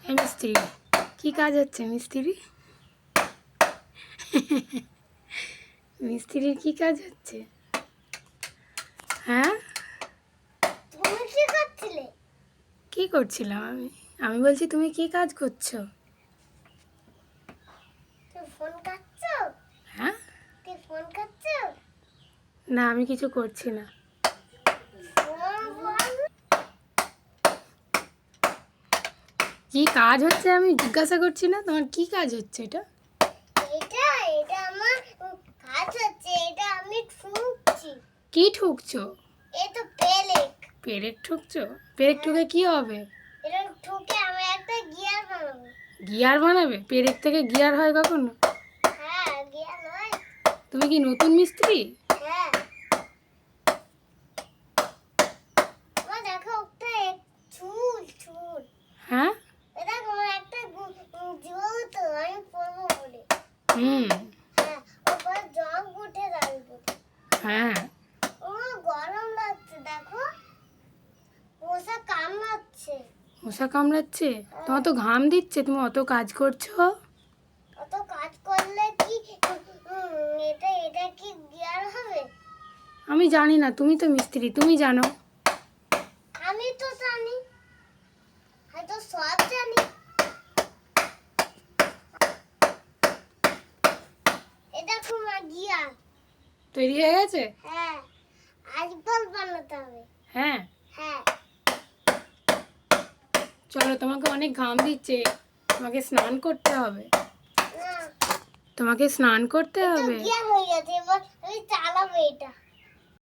এই মিস্ত্রি কি কাজ হচ্ছে মিস্ত্রি? মিস্ত্রির কি কাজ হচ্ছে? হ্যাঁ, তুমি কি করছিলে? কি করছিলাম আমি বলছি তুমি কি কাজ করছো? তুমি ফোন কাটছো? হ্যাঁ, তুমি ফোন কাটছো? না আমি কিছু করছি না। কি কাজ হচ্ছে আমি জিজ্ঞাসা করছি না, তোমার কি কাজ হচ্ছে এটা? এটা এটা আমার কাজ হচ্ছে, এটা আমি ঠুকছি। কি ঠুকছো? এই তো পেলেক। পেরেক ঠুকছো? পেরেক ঠুকে কি হবে? এটা ঠুকে আমি একটা গিয়ার বানাবো। গিয়ার বানাবে? পেরেক থেকে গিয়ার হয় কখনো? হ্যাঁ, গিয়ার হয়। তুমি কি নতুন মিস্ত্রি? হ্যাঁ, মা দেখো একটা চুল চুল। হ্যাঁ, এটা আমার একটা জুতো আমি পরবো বলে। হুম, হ্যাঁ, ওপর জং উঠে যাবে। হ্যাঁ, ও গরম লাগছে, দেখো মশা কামড়াচ্ছে। মশা কামড়াচ্ছে? তোমার তো ঘাম দিচ্ছে, তুমি অত কাজ করছো। অত কাজ করলে কি এটা এটা কি গিয়ার হবে? আমি জানি না, তুমি তো মিস্ত্রি, তুমি জানো। আমি তো জানি, হয়তো সব জানি। এটা তোমার গিয়ার তৈরি হয়ে গেছে? হ্যাঁ, আজকাল বানাতে হবে। হ্যাঁ, হ্যাঁ, চলো, তোমাকে অনেক ঘাম দিচ্ছে, তোমাকে স্নান করতে হবে। না তোমাকে স্নান করতে এটা হবে। গিয়ার হয়ে গেছে, এবার আমি চালাবো এটা।